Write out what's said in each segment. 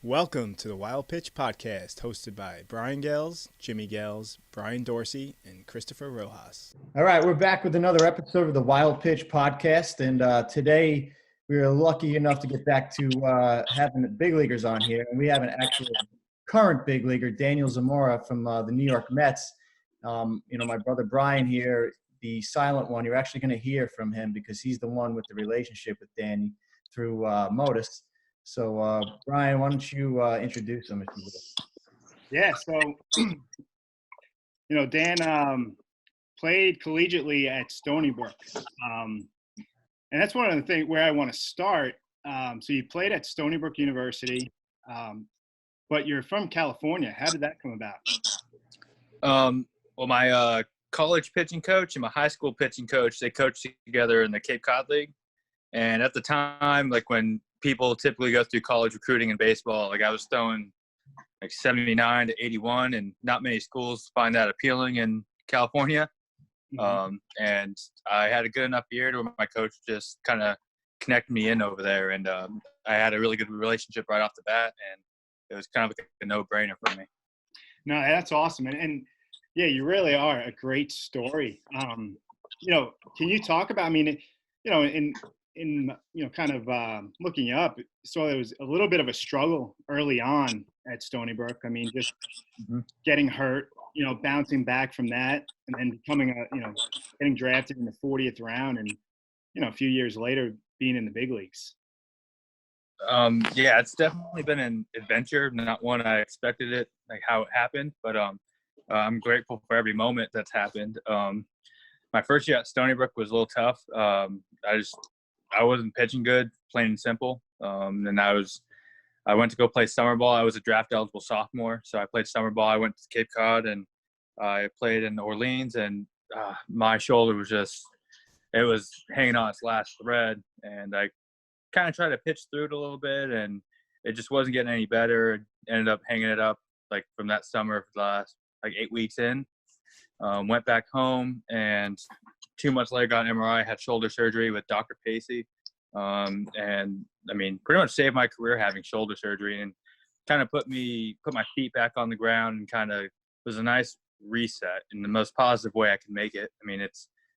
Welcome to the Wild Pitch Podcast, hosted by Brian Gales, Jimmy Gales, Brian Dorsey, and Christopher Rojas. All right, we're back with another episode of the Wild Pitch Podcast, and today we are lucky enough to get back to having the big leaguers on here, and we have an actual current big leaguer, Daniel Zamora from the New York Mets. My brother Brian here, the silent one, you're actually going to hear from him because he's the one with the relationship with Danny through Modus. So, Brian, why don't you introduce him if you will? Yeah, so, Dan played collegiately at Stony Brook. And that's one of the things where I want to start. So you played at Stony Brook University, but you're from California. How did that come about? Well, my college pitching coach and my high school pitching coach, they coached together in the Cape Cod League. And at the time, like when people typically go through college recruiting in baseball, like I was throwing like 79 to 81, and not many schools find that appealing in California. Mm-hmm. And I had a good enough year to where my coach just kind of connected me in over there. And I had a really good relationship right off the bat, and it was kind of like a no-brainer for me. No, that's awesome. And yeah, you really are a great story. Can you talk about, looking you up, so there was a little bit of a struggle early on at Stony Brook. I mean, just getting hurt, bouncing back from that, and then becoming getting drafted in the 40th round, and a few years later being in the big leagues. Yeah, it's definitely been an adventure, not one I expected it, like how it happened, but I'm grateful for every moment that's happened. My first year at Stony Brook was a little tough. I wasn't pitching good, plain and simple. And I went to go play summer ball. I was a draft eligible sophomore, so I played summer ball. I went to Cape Cod and I played in Orleans, and my shoulder it was hanging on its last thread. And I kind of tried to pitch through it a little bit, and it just wasn't getting any better. Ended up hanging it up like from that summer for the last like 8 weeks in. Went back home, and 2 months later got an MRI, had shoulder surgery with Dr. Pacey. And I mean, pretty much saved my career having shoulder surgery, and kind of put my feet back on the ground, and kind of was a nice reset in the most positive way I can make it. I mean,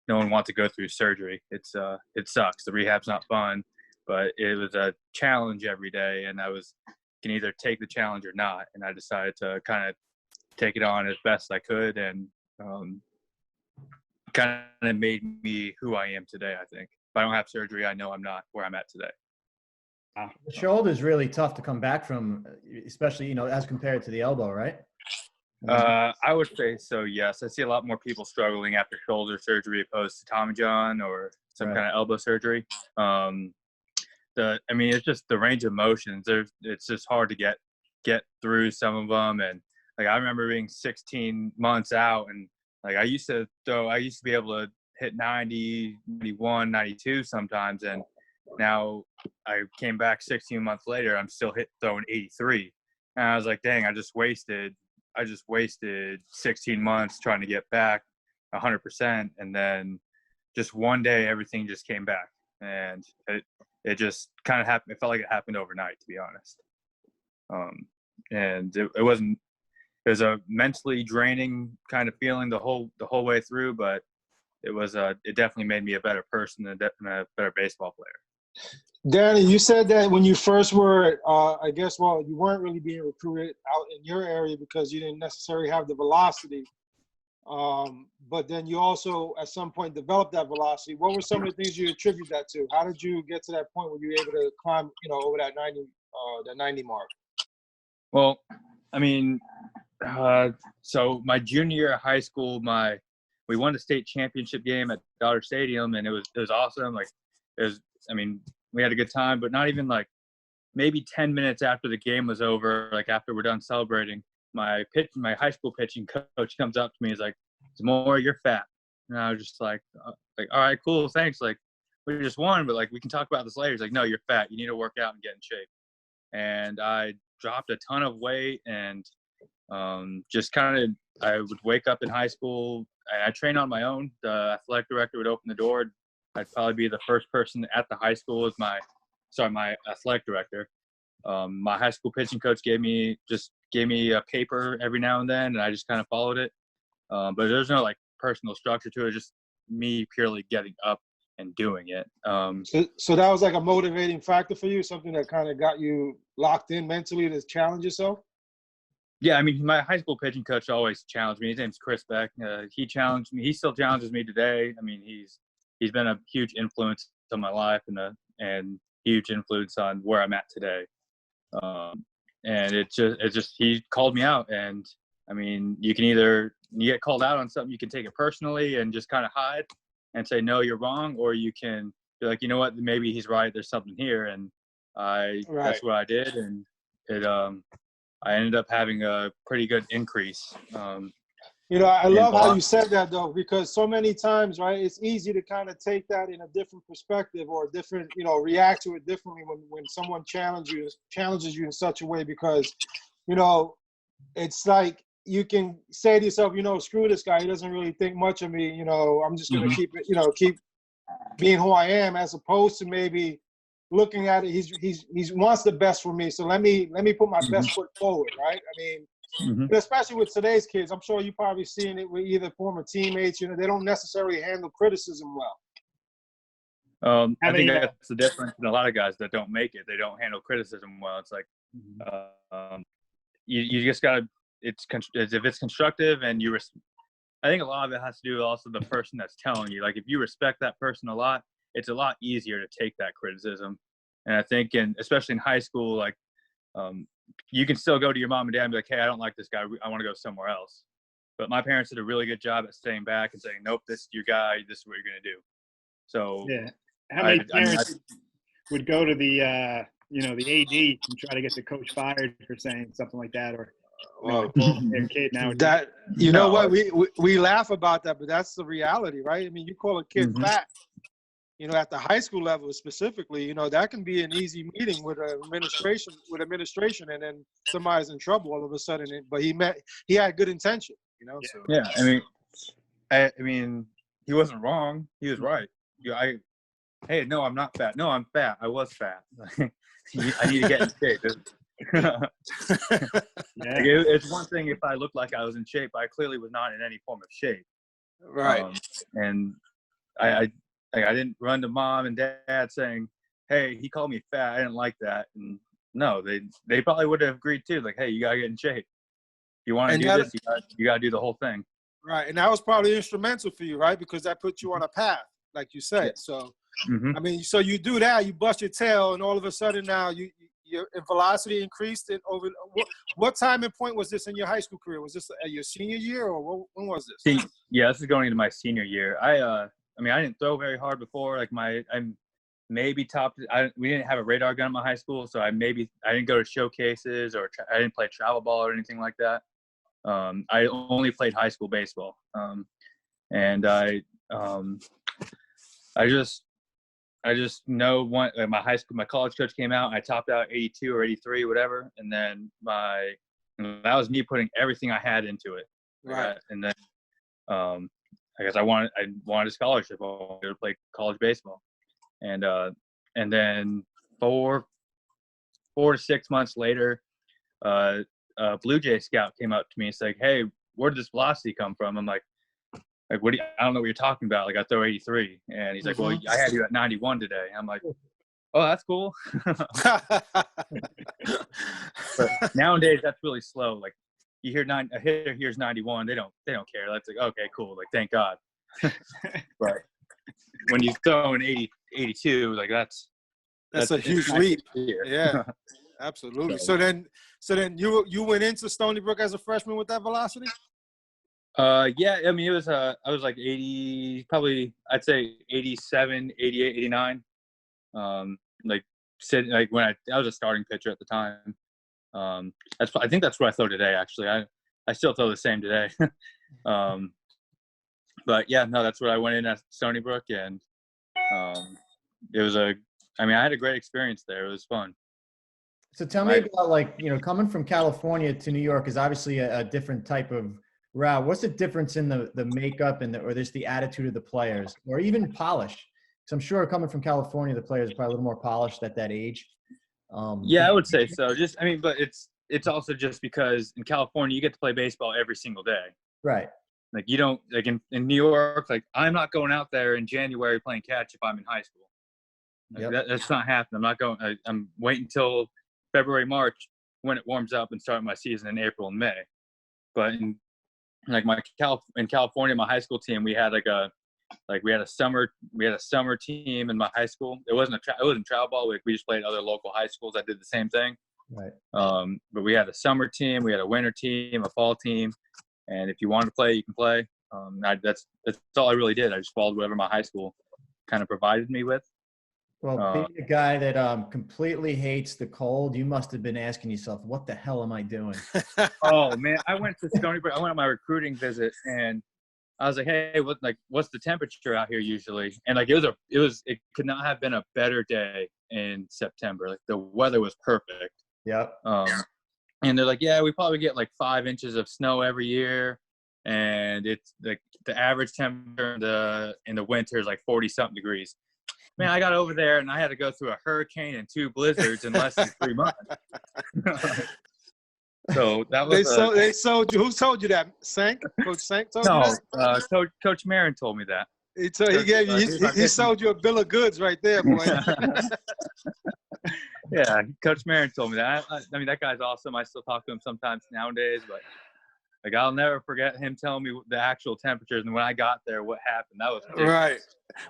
no one wants to go through surgery. It sucks. The rehab's not fun, but it was a challenge every day, and I can either take the challenge or not. And I decided to kind of take it on as best I could, and kind of made me who I am today, I think. If I don't have surgery, I know I'm not where I'm at today. The shoulder is really tough to come back from, especially, as compared to the elbow, right? I would say so, yes. I see a lot more people struggling after shoulder surgery opposed to Tommy John or some kind of elbow surgery. It's just the range of motions. It's just hard to get through some of them. And like I remember being 16 months out, and like I used to be able to hit 90, 91, 92 sometimes, and now I came back 16 months later, I'm still throwing 83. And I was like, dang, I just wasted 16 months trying to get back 100%, and then just one day everything just came back, and it just kind of happened. It felt like it happened overnight, to be honest. And it was a mentally draining kind of feeling the whole way through, but it definitely made me a better person and a better baseball player. Danny, you said that when you first were, you weren't really being recruited out in your area because you didn't necessarily have the velocity. But then you also, at some point, developed that velocity. What were some of the things you attribute that to? How did you get to that point where you were able to climb, over that 90 mark? Well, I mean, so my junior year of high school, we won the state championship game at Dodger Stadium, and it was awesome. Like, we had a good time, but not even like maybe 10 minutes after the game was over, like after we're done celebrating, my high school pitching coach comes up to me. He's like, "Zamora, you're fat." And I was just like, all right, cool, thanks. Like, we just won, but like we can talk about this later. He's like, "No, you're fat. You need to work out and get in shape." And I dropped a ton of weight, and just kind of, I would wake up in high school, and I trained on my own. The athletic director would open the door. I'd probably be the first person at the high school as my athletic director. My high school pitching coach gave me a paper every now and then, and I just kind of followed it. But there's no like personal structure to it, just me purely getting up and doing it. So that was like a motivating factor for you, something that kind of got you locked in mentally to challenge yourself? Yeah, I mean, my high school pitching coach always challenged me. His name's Chris Beck. He challenged me. He still challenges me today. I mean, he's been a huge influence on my life and huge influence on where I'm at today. And it just he called me out. And I mean, you get called out on something, you can take it personally and just kind of hide and say, no, you're wrong, or you can be like, you know what, maybe he's right. There's something here, and that's what I did, and it I ended up having a pretty good increase. I love how you said that, though, because so many times, right, it's easy to kind of take that in a different perspective or a different, react to it differently when someone challenges you in such a way, because, it's like you can say to yourself, screw this guy. He doesn't really think much of me. I'm just going to keep being who I am, as opposed to maybe looking at it. He wants the best for me. So let me put my best foot forward. Right. I mean, especially with today's kids, I'm sure you're probably seeing it with either former teammates. They don't necessarily handle criticism well. I think that's the difference in a lot of guys that don't make it. They don't handle criticism well. It's like, you just gotta, if it's constructive and I think a lot of it has to do with also the person that's telling you. Like, if you respect that person a lot, it's a lot easier to take that criticism. And I think especially in high school, like, you can still go to your mom and dad and be like, hey, I don't like this guy. I want to go somewhere else. But my parents did a really good job at staying back and saying, nope, this is your guy. This is what you're going to do. So yeah. How many parents would go to the AD and try to get the coach fired for saying something like that, or their kid now? What, we laugh about that, but that's the reality, right? I mean, you call a kid fat, at the high school level specifically, that can be an easy meeting with administration, and then somebody's in trouble all of a sudden. But he had good intention, So. Yeah, I mean, he wasn't wrong. He was right. Hey, no, I'm not fat. No, I'm fat. I was fat. I need to get in shape. It's one thing if I looked like I was in shape. I clearly was not in any form of shape. Right. And I didn't run to mom and dad saying, hey, he called me fat. I didn't like that. And no, they probably would have agreed too. Like, hey, you got to get in shape. If you want to do this, you got to do the whole thing. Right. And that was probably instrumental for you, right? Because that put you on a path, like you said. Yeah. So, I mean, so you do that, you bust your tail, and all of a sudden now your velocity increased. And what time and point was this in your high school career? Was this your senior year, or when was this? Yeah, this is going into my senior year. I didn't throw very hard before. Like I'm maybe topped. We didn't have a radar gun in my high school, so I didn't go to showcases, or I didn't play travel ball or anything like that. I only played high school baseball, and I just know my college coach came out. I topped out 82 or 83, whatever, and then that was me putting everything I had into it. Right. And then I guess I wanted a scholarship. I wanted to play college baseball, and then 4 to 6 months later, a Blue Jay scout came up to me and said, "Hey, where did this velocity come from?" I'm like, what I don't know what you're talking about. Like, I throw 83. And he's like, well, I had you at 91 today. I'm like, oh, that's cool. But nowadays, that's really slow. Like, you hear a hitter hears 91, they don't care. That's like, okay, cool. Like, thank God. But when you throw an 82, like that's a huge leap. Yeah, absolutely. So then you went into Stony Brook as a freshman with that velocity? Yeah, I mean, it was I was like 80, probably I'd say 87, 88, 89. Like when I was a starting pitcher at the time. I think that's what I throw today. Actually, I still throw the same today. But yeah, no, that's what I went in at Stony Brook, and it was I had a great experience there. It was fun. So tell me about, coming from California to New York is obviously a different type of route. What's the difference in the makeup or just the attitude of the players, or even polish? Because I'm sure coming from California, the players are probably a little more polished at that age. Yeah, I would say so. Just, I mean, but it's also just because in California you get to play baseball every single day. Right. Like you don't like in New York. Like I'm not going out there in January playing catch if I'm in high school. Like, Yep. that's not happening. I'm not going. I'm waiting until February, March when it warms up and start my season in April and May. But in California, my high school team, we had we had a summer team in my high school. It wasn't travel ball. We just played other local high schools. I did the same thing. Right. But we had a summer team, we had a winter team, a fall team, and if you wanted to play, you can play. That's all I really did. I just followed whatever my high school kind of provided me with. Well, being a guy that completely hates the cold, you must have been asking yourself, "What the hell am I doing?" Oh man, I went to Stony Brook. I went on my recruiting visit, and I was like, "Hey, what's the temperature out here usually?" And it could not have been a better day in September. Like the weather was perfect. Yep. And they're like, "Yeah, we probably get like 5 inches of snow every year, and it's like the average temperature in the winter is like 40-something degrees." Man, I got over there and I had to go through a hurricane and 2 blizzards in less than 3 months. So that was they sold you. Who told you that? Sank? Coach Sank told you that? Coach Marin told me that. He sold you a bill of goods right there, boy. Yeah, Coach Marin told me that. I mean, that guy's awesome. I still talk to him sometimes nowadays, but like I'll never forget him telling me the actual temperatures and when I got there, what happened. That was ridiculous. Right.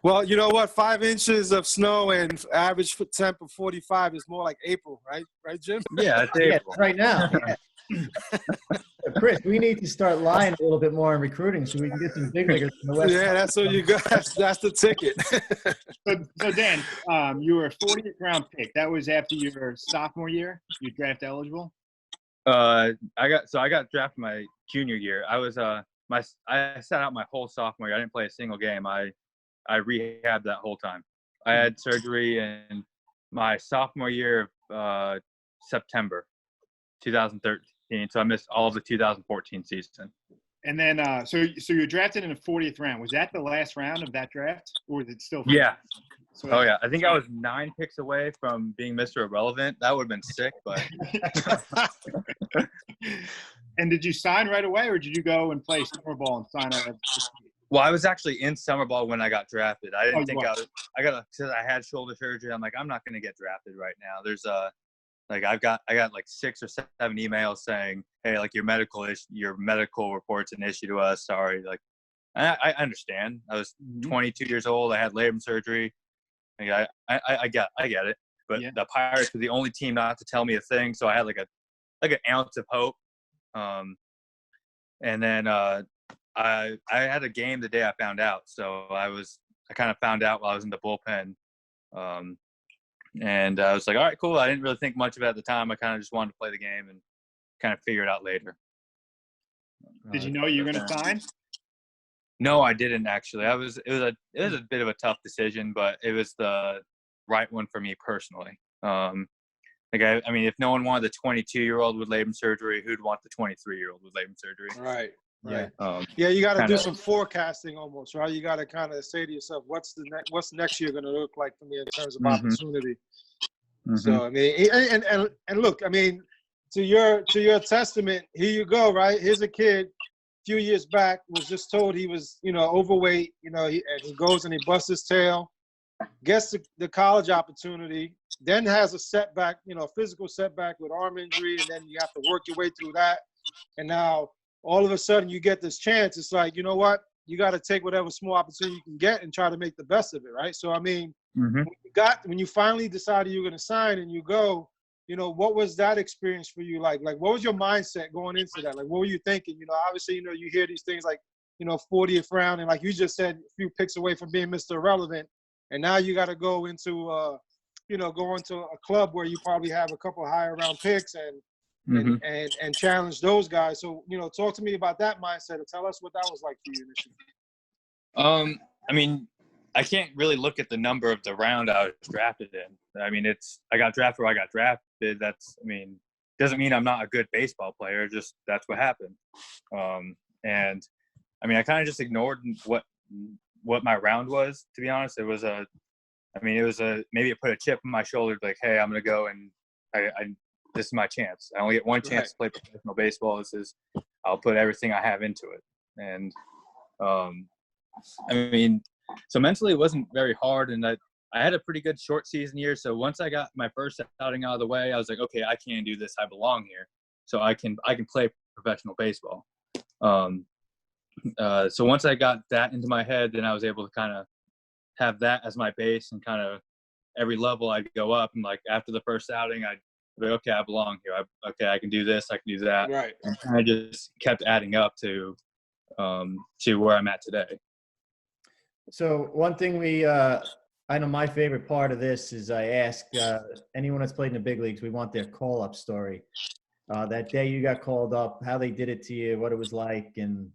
Well, you know what? 5 inches of snow and average temp of 45 is more like April, right? Right, Jim? Yeah, it's April. Right now. Yeah. Chris, we need to start lying a little bit more in recruiting so we can get some big leaguers in the West. Yeah, that's what you got. That's the ticket. So Dan, you were a 40th round pick. That was after your sophomore year. You draft eligible. I got drafted my junior year. I was I sat out my whole sophomore year. I didn't play a single game. I rehabbed that whole time. I had surgery in my sophomore year of September 2013. So I missed all of the 2014 season. And then, so you were drafted in the 40th round. Was that the last round of that draft, or was it still? Yeah. So, Oh yeah. I think I was 9 picks away from being Mr. Irrelevant. That would have been sick, but. And did you sign right away, or did you go and play summer ball and sign out? Well, I was actually in summer ball when I got drafted. I didn't think was. because I had shoulder surgery. I'm like, I'm not going to get drafted right now. There's I got like 6 or 7 emails saying, hey, like your medical report's an issue to us. Sorry. Like, I understand. I was 22 years old. I had labrum surgery. Like, I get it. But the Pirates were the only team not to tell me a thing. So I had like an ounce of hope. And then I had a game the day I found out. So I kind of found out while I was in the bullpen. And I was like, all right, cool. I didn't really think much of it at the time. I kind of just wanted to play the game and kind of figure it out later. Did you know you were going to sign? No, I didn't actually. It was a bit of a tough decision, but it was the right one for me personally. I mean, if no one wanted the 22-year-old with labrum surgery, who'd want the 23-year-old with labrum surgery? Right. Right. Yeah, you got to do some forecasting almost, right? You got to kind of say to yourself, what's next year going to look like for me in terms of opportunity? Mm-hmm. So I mean, and look, I mean, to your testament, here you go, right? Here's a kid, a few years back, was just told he was, overweight, and he goes and he busts his tail, gets the college opportunity, then has a setback, physical setback with arm injury, and then you have to work your way through that, and now all of a sudden you get this chance. It's like, you know what? You got to take whatever small opportunity you can get and try to make the best of it, right? So, I mean, when you finally decided you were going to sign and you go, what was that experience for you like? Like, what was your mindset going into that? Like, what were you thinking? Obviously, you hear these things like, 40th round, and like you just said, a few picks away from being Mr. Irrelevant, and now you got to go into, go into a club where you probably have a couple of higher round picks and challenge those guys. So, talk to me about that mindset and tell us what that was like for you initially. I mean, I can't really look at the number of the round I was drafted in. I mean, I got drafted where I got drafted. Doesn't mean I'm not a good baseball player. Just that's what happened. And I mean, I kind of just ignored what my round was, to be honest. Maybe it put a chip on my shoulder, like, hey, I'm going to go and this is my chance. I only get one chance to play professional baseball. I'll put everything I have into it. And I mean, so mentally it wasn't very hard, and I had a pretty good short season year. So once I got my first outing out of the way, I was like, okay, I can do this. I belong here. So I can play professional baseball. So once I got that into my head, then I was able to kind of have that as my base, and kind of every level I'd go up. And like after the first outing, I'd be like, okay, I belong here. I can do this. I can do that. Right. And I just kept adding up to where I'm at today. So one thing I know my favorite part of this is I ask anyone that's played in the big leagues, we want their call-up story. That day you got called up, how they did it to you, what it was like, and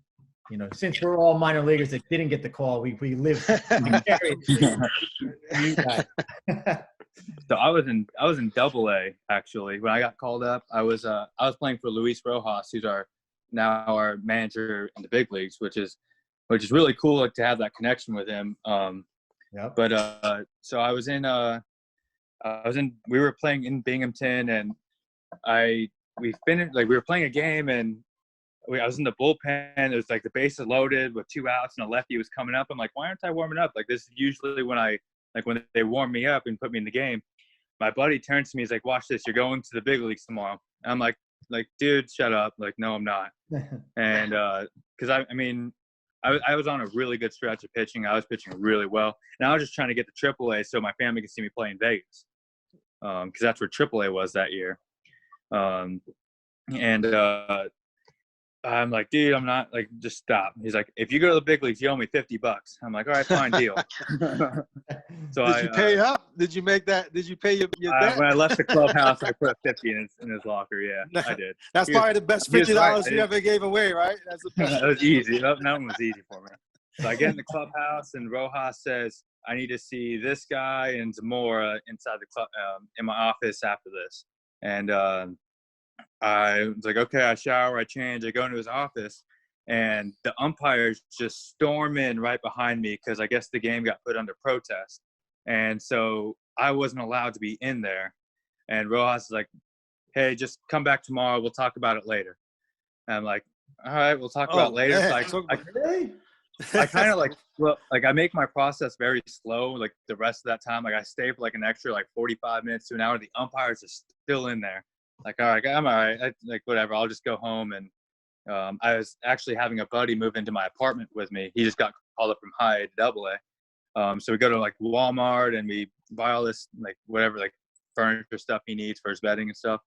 you know, since we're all minor leaguers that didn't get the call, we live vicariously. You guys. So I was in Double A actually when I got called up. I was playing for Luis Rojas, who's now our manager in the big leagues, which is really cool, like to have that connection with him. Yep. But so we were playing in Binghamton, and we finished, like we were playing a game, and I was in the bullpen. It was like the bases loaded with 2 outs, and a lefty was coming up. I'm like, why aren't I warming up? Like this is usually when they warm me up and put me in the game. My buddy turns to me, he's like, watch this, you're going to the big leagues tomorrow. And I'm like, dude, shut up. Like, no, I'm not. And because I was on a really good stretch of pitching. I was pitching really well, and I was just trying to get to AAA so my family could see me play in Vegas, because that's where AAA was that year. I'm like, dude, I'm not, like, just stop. He's like, if you go to the big leagues, you owe me $50. I'm like, all right, fine, deal. So Did you pay up? Did you make that? Did you pay your debt? When I left the clubhouse, I put 50 in his locker. Yeah, I did. That's probably the best $50 right. you ever gave away, right? That's the best. That was easy. That one was easy for me. So I get in the clubhouse, and Rojas says, I need to see this guy and Zamora inside the club, in my office after this. And I was like, okay, I shower, I change, I go into his office, and the umpires just storm in right behind me because I guess the game got put under protest. And so I wasn't allowed to be in there. And Rojas is like, hey, just come back tomorrow. We'll talk about it later. And I'm like, all right, we'll talk about it later. So I kind of I make my process very slow. Like the rest of that time, like I stay for like an extra like 45 minutes to an hour. The umpires are still in there. Like, all right, I'm all right. Whatever. I'll just go home. And I was actually having a buddy move into my apartment with me. He just got called up from high to Double A. So we go to like Walmart and we buy all this like whatever like furniture stuff he needs for his bedding and stuff.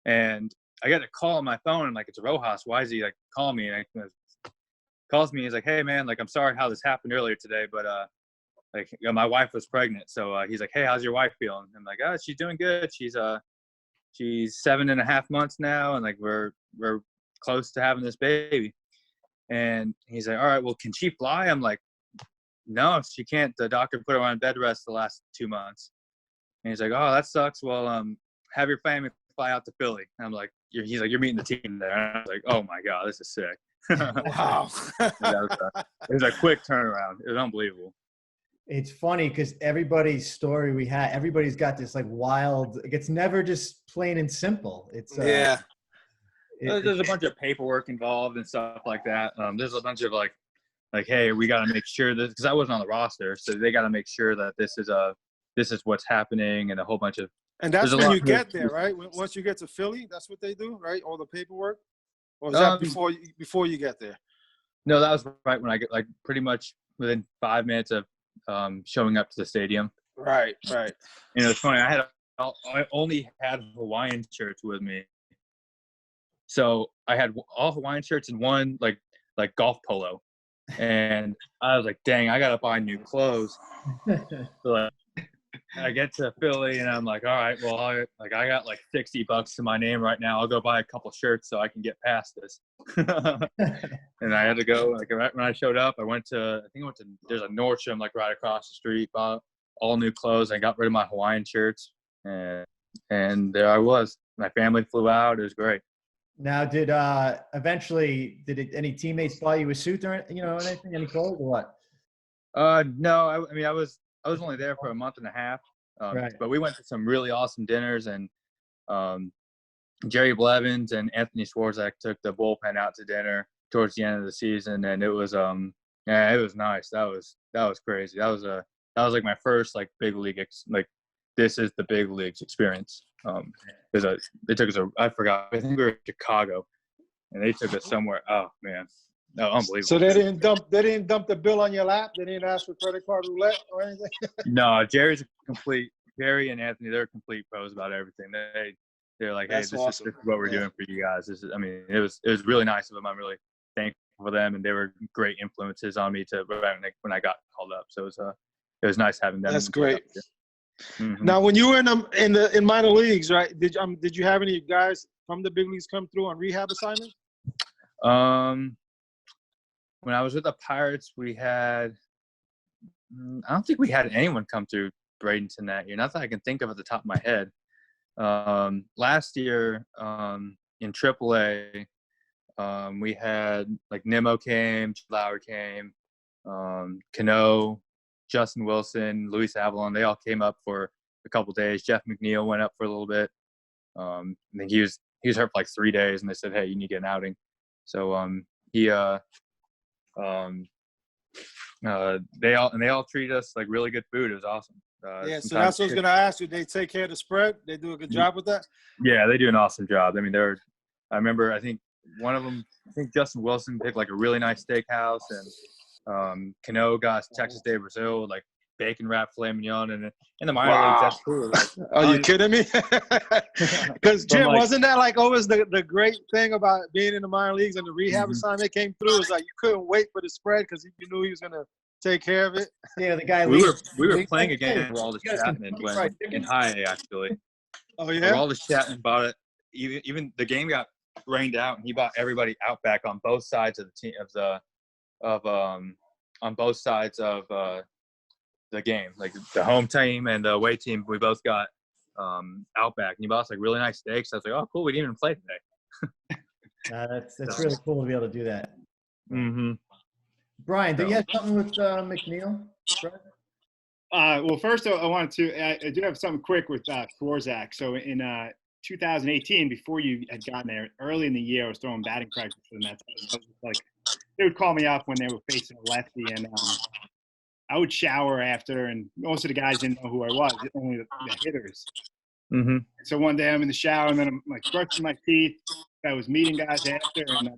And I got a call on my phone, and like, it's Rojas. Why is he like calling me? And calls me. He's like, hey man, like I'm sorry how this happened earlier today, but my wife was pregnant. So he's like, hey, how's your wife feeling? I'm like, oh, she's doing good. She's 7.5 months now, and like we're close to having this baby. And he's like, all right, well, can she fly? I'm like, no, she can't. The doctor put her on bed rest the last 2 months. And he's like, oh, that sucks. Well, have your family fly out to Philly. And I'm like, he's like, you're meeting the team there. And I was like, oh my God, this is sick. Wow. It was a quick turnaround. It was unbelievable. It's funny because everybody's story everybody's got this like wild, it's never just plain and simple. It's yeah. There's a bunch of paperwork involved and stuff like that. There's a bunch of like, hey, we got to make sure that, because I wasn't on the roster, so they got to make sure that this is what's happening, and a whole bunch of. And that's when you get there, right? Once you get to Philly, that's what they do, right? All the paperwork, or is that before you get there? No, that was right when I get, like, pretty much within 5 minutes of showing up to the stadium. Right. You know, it's funny. I only had Hawaiian shirts with me, so I had all Hawaiian shirts and one like golf polo, and I was like, dang, I gotta buy new clothes. So I get to Philly, and I'm like, all right, well, I got like $60 to my name right now. I'll go buy a couple shirts so I can get past this. And I had to go, like, right when I showed up, there's a Nordstrom like right across the street, bought all new clothes. I got rid of my Hawaiian shirts, and there I was. My family flew out. It was great. Now, did any teammates buy you a suit or anything, any clothes or what? No, I mean, I was only there for a month and a half, right. But we went to some really awesome dinners, and Jerry Blevins and Anthony Swarzak took the bullpen out to dinner towards the end of the season, and it was it was nice. That was crazy. That was like my first like big league this is the big leagues experience. They took us I forgot, I think we were in Chicago, and they took us somewhere. Oh man, no, unbelievable. So they didn't dump the bill on your lap. They didn't ask for credit card roulette or anything. No, Jerry and Anthony, they're complete pros about everything. They're like, hey, That's this awesome. is what we're doing for you guys. It was really nice of them. I'm really thankful for them, and they were great influences on me when I got called up. So it was nice having them. That's great. Mm-hmm. Now, when you were in minor leagues, right? Did you have any guys from the big leagues come through on rehab assignments? When I was with the Pirates, we had I don't think we had anyone come through Bradenton that year. Not that I can think of at the top of my head. Last year in AAA, we had like Nimmo came, Lauer came, Cano, Justin Wilson, Luis Avalon. They all came up for a couple days. Jeff McNeil went up for a little bit. I think he was hurt for like 3 days, and they said, "Hey, you need to get an outing." So they all treated us like really good food. It was awesome. Yeah, so that's what I was going to ask you. They take care of the spread? They do a good job with that? Yeah, they do an awesome job. I mean, I remember, I think one of them, Justin Wilson picked like a really nice steakhouse, and Cano got Texas de Brazil, like bacon wrapped filet mignon, and in the minor leagues, that's cool. Like, Are you kidding me? Because Jim, like, wasn't that like always the great thing about being in the minor leagues and the rehab assignment came through? It's like you couldn't wait for the spread because you knew he was going to take care of it. Yeah, the guy. we were playing a game where Aldis Chapman went in high A, actually. Oh yeah. Aldis Chapman bought it. Even the game got rained out, and he bought everybody out back on both sides of the team on both sides of the game, like the home team and the away team. We both got Outback, and he bought us like really nice steaks. I was like, oh, cool, we didn't even play today. That's really cool to be able to do that. Mm-hmm. Brian, do you have something with McNeil? Well, first I wanted to. I do have something quick with Swarzak. So in 2018, before you had gotten there, early in the year, I was throwing batting practice for the Mets. Like they would call me up when they were facing a lefty, and I would shower after, and most of the guys didn't know who I was, only the hitters. Mm-hmm. So one day I'm in the shower, and then I'm like brushing my teeth. I was meeting guys after, and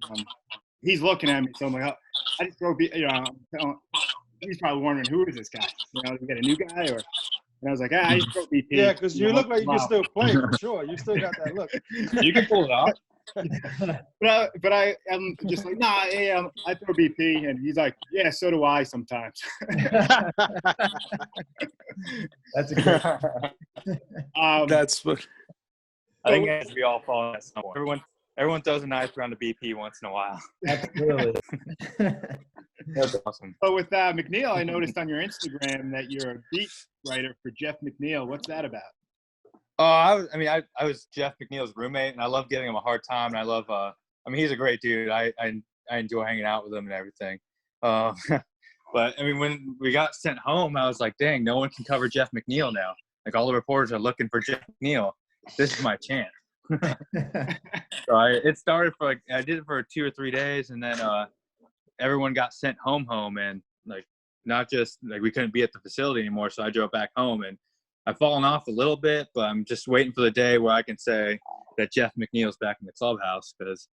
he's looking at me, so I'm like, oh, I just throw, he's probably wondering, who is this guy? You know, we got a new guy, or? And I was like, I just throw BP. Yeah, because you look like you can still play for sure. You still got that look. You can pull it off. but I'm just like, nah, hey, I throw BP, and he's like, yeah, so do I sometimes. That's a good. That's what. I think as we all fall in that somewhere. Everyone throws a nice round of BP once in a while. Absolutely. That's awesome. But with McNeil, I noticed on your Instagram that you're a beat writer for Jeff McNeil. What's that about? I was Jeff McNeil's roommate, and I love giving him a hard time. And I love, he's a great dude. I enjoy hanging out with him and everything. But I mean, when we got sent home, I was like, dang, no one can cover Jeff McNeil now. Like all the reporters are looking for Jeff McNeil. This is my chance. So it started for I did it for 2 or 3 days, and then everyone got sent home, and like not just like we couldn't be at the facility anymore. So I drove back home, and I've fallen off a little bit, but I'm just waiting for the day where I can say that Jeff McNeil's back in the clubhouse, because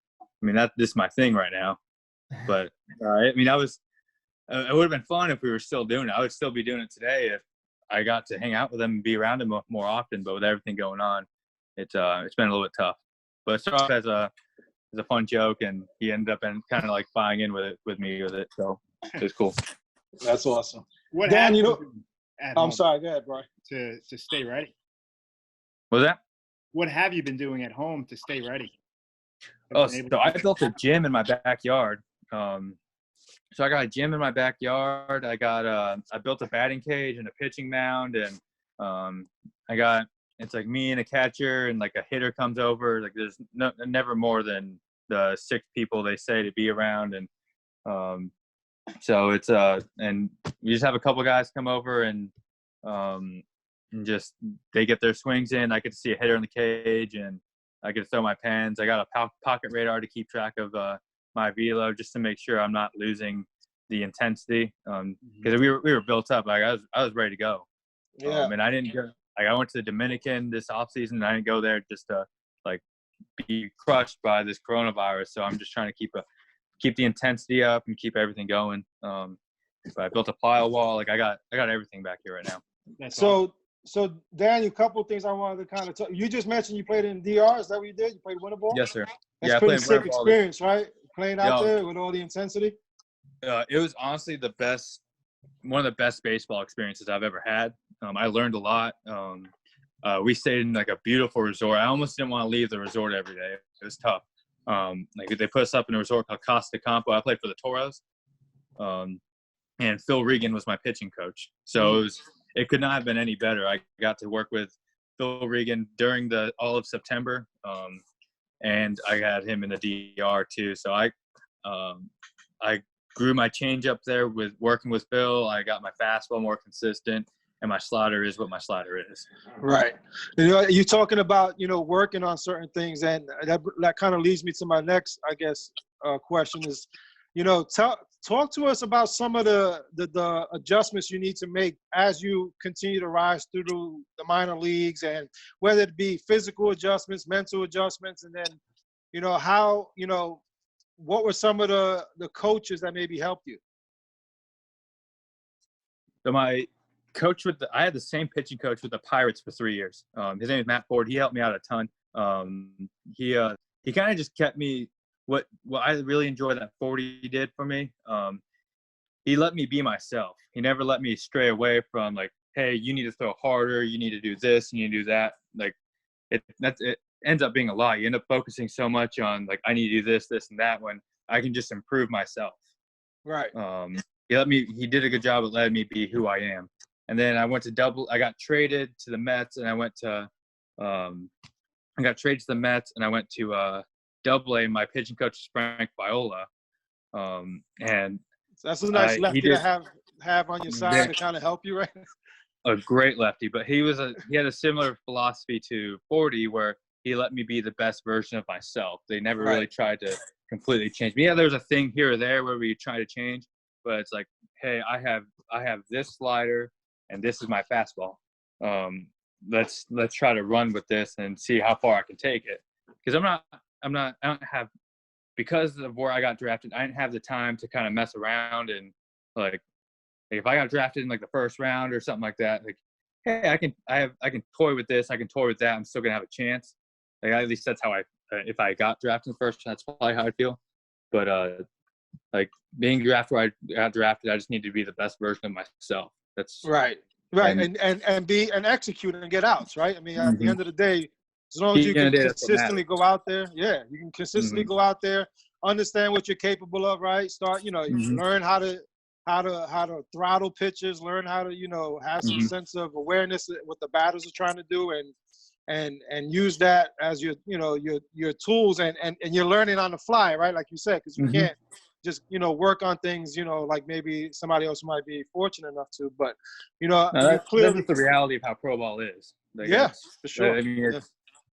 this is my thing right now. But it would have been fun if we were still doing it. I would still be doing it today if I got to hang out with him and be around him more often. But with everything going on, it's been a little bit tough. But it started off as a fun joke, and he ended up kind of like buying in with me with it. So it was cool. That's awesome. What Dan, happened I'm sorry. Go ahead, Brian. To stay ready? What was that? What have you been doing at home to stay ready? So I built a gym in my backyard. So I got a gym in my backyard. I built a batting cage and a pitching mound, and it's like me and a catcher, and like a hitter comes over. Like there's never more than the 6 people they say to be around, and so it's and we just have a couple guys come over, and and just they get their swings in. I get to see a hitter in the cage, and I get to throw my pens. I got a pocket radar to keep track of my velo, just to make sure I'm not losing the intensity. Because we were built up. Like I was ready to go. Yeah. And I didn't go. Like I went to the Dominican this offseason, and I didn't go there just to like be crushed by this coronavirus. So I'm just trying to keep the intensity up and keep everything going. But I built a plyo wall. Like I got everything back here right now. That's So Daniel, a couple of things I wanted to kind of talk. You just mentioned you played in DR. Is that what you did? You played winter ball? Yes, sir. That's I pretty played sick winter ball. experience, right? Playing out Yeah. there with all the intensity. It was honestly one of the best baseball experiences I've ever had. I learned a lot. We stayed in like a beautiful resort. I almost didn't want to leave the resort every day. It was tough. Like they put us up in a resort called Costa Campo. I played for the Toros. And Phil Regan was my pitching coach. So it could not have been any better. I got to work with Phil Regan during all of September. And I had him in the DR too. So I grew my changeup there with working with Phil. I got my fastball more consistent, and my slider is what my slider is. Right. You're talking about, working on certain things, and that kind of leads me to my next, I guess, question is, talk to us about some of the adjustments you need to make as you continue to rise through the minor leagues, and whether it be physical adjustments, mental adjustments, and then, what were some of the coaches that maybe helped you? So my coach I had the same pitching coach with the Pirates for 3 years. His name is Matt Ford. He helped me out a ton. He kind of just kept me what I really enjoyed that Fordy did for me. He let me be myself. He never let me stray away from like, hey, you need to throw harder. You need to do this. You need to do that. Like it ends up being a lot. You end up focusing so much on like, I need to do this, this, and that, when I can just improve myself. Right. He did a good job of letting me be who I am. And then I got traded to the Mets, and I went to Double A. My pitching coach is Frank Viola. And so that's a nice lefty to have on your side to kind of help you, right? A great lefty, but he had a similar philosophy to Fordy, where he let me be the best version of myself. They never really tried to completely change me. Yeah, there's a thing here or there where we try to change, but it's like, hey, I have this slider and this is my fastball. Let's try to run with this and see how far I can take it. Because I don't have, because of where I got drafted, I didn't have the time to kind of mess around and like if I got drafted in like the first round or something like that, like, hey, I can toy with this, I can toy with that, I'm still gonna have a chance. Like at least that's how if I got drafted in the first, that's probably how I feel. But like being drafted where I got drafted, I just need to be the best version of myself. That's right. And execute and get outs, right? I mean, at the end of the day, as long as you can consistently go out there, you can consistently go out there, understand what you're capable of, right? Start, learn how to throttle pitches, learn how to, have some sense of awareness of what the batters are trying to do, and use that as your tools, and you're learning on the fly, right? Like you said, because you can't just work on things like maybe somebody else might be fortunate enough to, but that's the reality of how pro ball is. Like, for sure. I mean,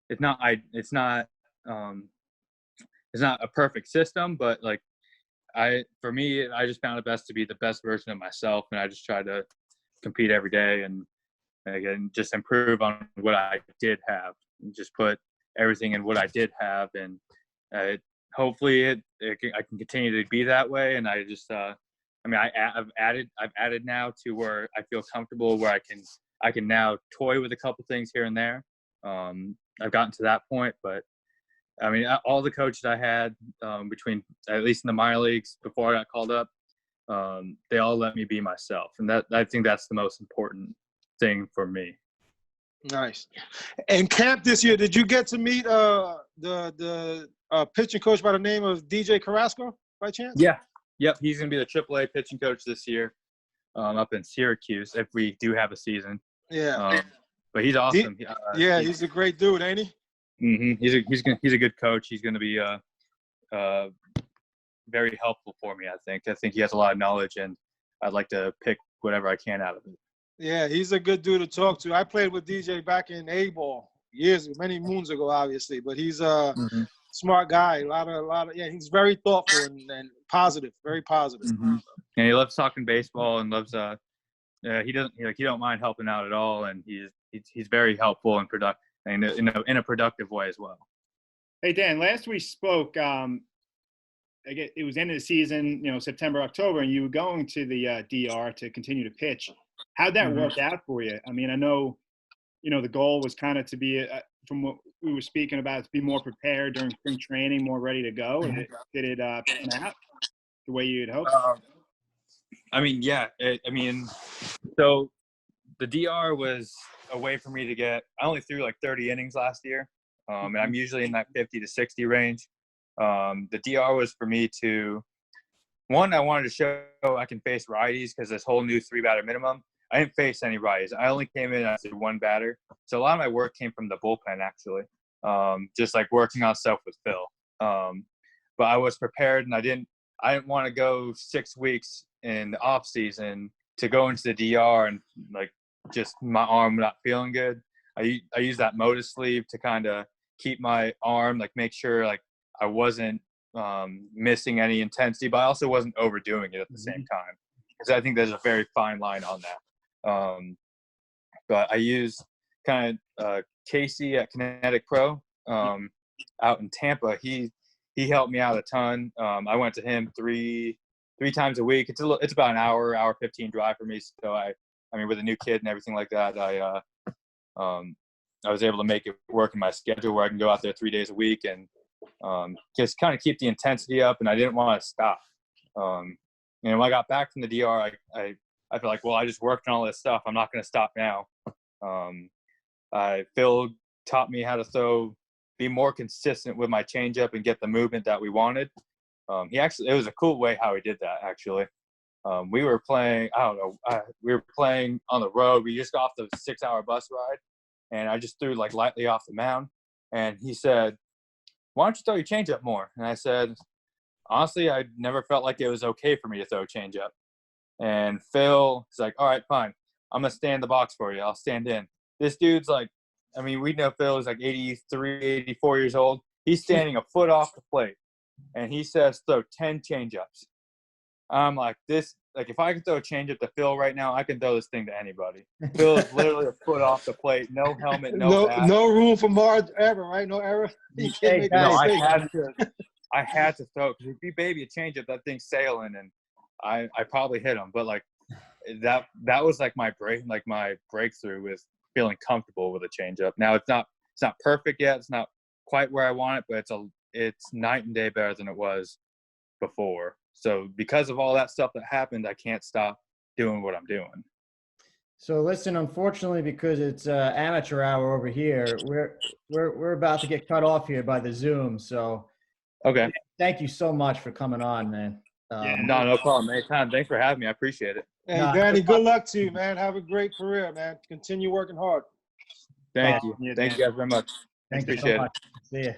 it's not a perfect system, but like for me, I just found it best to be the best version of myself, and I just try to compete every day and again just improve on what I did have, and just put everything in what I did have, and hopefully I can continue to be that way. And I just I've added now to where I feel comfortable, where I can now toy with a couple things here and there. I've gotten to that point, but I mean, all the coaches I had between, at least in the minor leagues before I got called up, they all let me be myself, and I think that's the most important thing for me. Nice. And camp this year, did you get to meet the pitching coach by the name of DJ Carrasco by chance? Yeah. Yep. He's gonna be the AAA pitching coach this year, up in Syracuse if we do have a season. Yeah. But he's awesome. He's a great dude, ain't he? Mm-hmm. He's a good coach. He's going to be very helpful for me. I think he has a lot of knowledge, and I'd like to pick whatever I can out of it. Yeah, he's a good dude to talk to. I played with DJ back in A-ball many moons ago, obviously, but he's a smart guy. A lot of, yeah, he's very thoughtful and positive, very positive. And he loves talking baseball and loves, he doesn't, he don't mind helping out at all. And he's very helpful and productive, and in a productive way as well. Hey, Dan, last we spoke, it was end of the season, September, October, and you were going to the DR to continue to pitch. How'd that work out for you? I mean, I know, the goal was kind of to be, from what we were speaking about, to be more prepared during spring training, more ready to go. And did it pan out the way you'd hoped? I mean, yeah. So the DR was a way for me to get – I only threw like 30 innings last year, and I'm usually in that 50 to 60 range. The DR was for me to – one, I wanted to show I can face righties because this whole new 3-batter minimum. I didn't face any righties. I only came in as a 1-batter. So a lot of my work came from the bullpen, actually, just like working on stuff with Phil. But I was prepared, and I didn't want to go 6 weeks in the off season to go into the DR and like just my arm not feeling good. I use that Motus sleeve to kind of keep my arm, like make sure like I wasn't missing any intensity, but I also wasn't overdoing it at the same time, because I think there's a very fine line on that. But I use kind of Casey at Kinetic Pro out in Tampa. He helped me out a ton. I went to him three times a week. It's about an hour 15 drive for me. So I mean, with a new kid and everything like that, I was able to make it work in my schedule where I can go out there 3 days a week and just kind of keep the intensity up. And I didn't want to stop. When I got back from the DR, I feel like, well, I just worked on all this stuff. I'm not going to stop now. Phil taught me how to be more consistent with my changeup and get the movement that we wanted. It was a cool way how he did that, actually. We were playing, we were playing on the road. We just got off the 6-hour bus ride, and I just threw like lightly off the mound. And he said, why don't you throw your changeup more? And I said, honestly, I never felt like it was okay for me to throw a changeup. And Phil is like, all right, fine. I'm going to stand in the box for you. I'll stand in. This dude's like, I mean, we know Phil is like 83, 84 years old. He's standing a foot off the plate. And he says, throw 10 changeups. I'm like, if I could throw a changeup to Phil right now, I can throw this thing to anybody. Phil is literally a foot off the plate, no helmet, no bat. No room for error, right? No error. You can't make no, I had to throw, because if you baby a changeup, that thing's sailing, and I probably hit him. But like that was like my breakthrough with feeling comfortable with a changeup. Now it's not perfect yet. It's not quite where I want it, but it's night and day better than it was before. So because of all that stuff that happened, I can't stop doing what I'm doing. So listen, unfortunately, because it's amateur hour over here, we're about to get cut off here by the Zoom. So okay, thank you so much for coming on, man. No problem. Anytime. Thanks for having me. I appreciate it. Hey, Danny, good luck to you, man. Have a great career, man. Continue working hard. Thank you. Thank you guys very much. Thank you appreciate so much. it. See ya.